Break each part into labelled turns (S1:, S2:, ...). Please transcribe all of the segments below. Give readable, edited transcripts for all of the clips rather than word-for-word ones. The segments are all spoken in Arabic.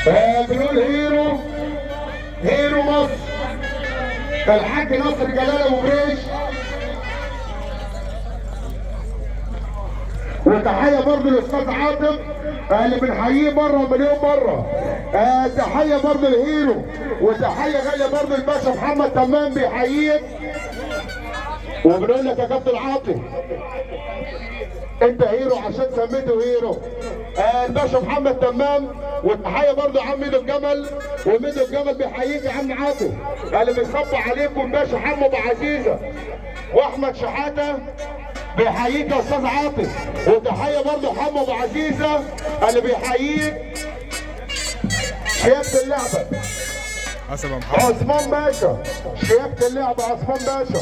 S1: بنقول هيرو مصر الحاج ناصر جلال ابو بريش. وتحيه برضه للاستاذ عاطف اللي بنحييه مره مليون مره. تحيه برضه الهيرو، وتحيه غاليه برضه الباشا محمد تمام بيحييك. وبنقول لك يا كابتن عاطف انت هيرو عشان سميته هيرو. الباشا محمد تمام. وتحيه برضه عم ميدو الجمل، وميدو الجمل بيحييك يا عم عاطف اللي بيصب عليكم باشا حمو ابو عزيزه. واحمد شحاته بيحييك يا استاذ عاطف. وتحيه برضه حمو ابو عزيزه اللي بيحييك. شياكه اللعبه عثمان باشا، شياكه اللعبه عثمان باشا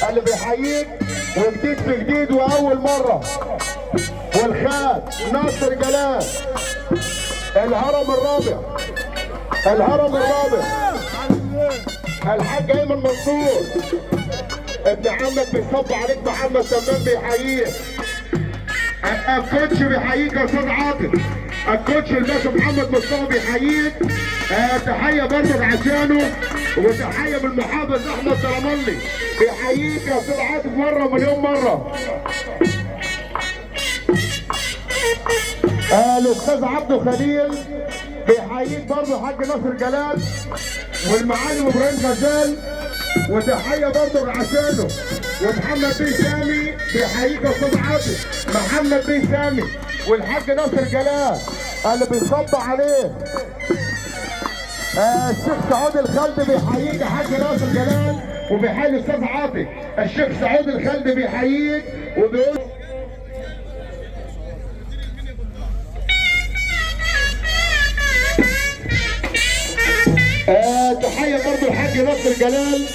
S1: اللي بيحييك. وجديد في جديد واول مره. والخال ناصر جلال الهرم الرابع الحاج ايمن منصور ابن عمك بيصب عليك محمد تمام بيحييك. الكوتش بيحييك يا استاذ عاطف. الكوتش الباشا محمد مصطفى بيحييك. تحيه برضه عشانه. وتحيه من المحافظ احمد سلاملي بيحييك يا استاذ عاطف مره مليون مره. الاستاذ عبده خليل بيحييك برضه الحاج ناصر جلال والمعلم ابراهيم غزال. وتحيه برضه عشانه. ومحمد بيه سامي بيحييك يا استاذ عاطف. محمد بيه سامي والحاج ناصر جلال اللي بيصب عليه. الشيخ سعود الخلدي بيحييك يا حاج ناصر جلال وبيحيي الاستاذ عاطف. الشيخ سعود الخلدي بيحييك وبيقول تحيه برضه الحاج ناصر جلال.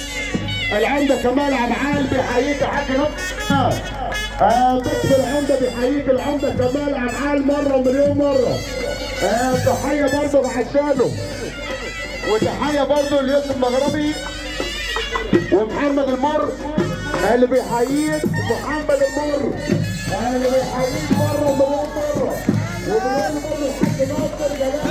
S1: العمده كمال عبعال بيحييك يا حاج ناصر. بص العمده بيحييك العمده كمال عبعال مره مليون مره. تحيه برضه عشانه. وتحيه برضه ليوسف المغربي ومحمد المر اللي بيحييك. محمد المر اللي بيحييك مره مليون مره. وبنقول برضه الحاج ناصر جلال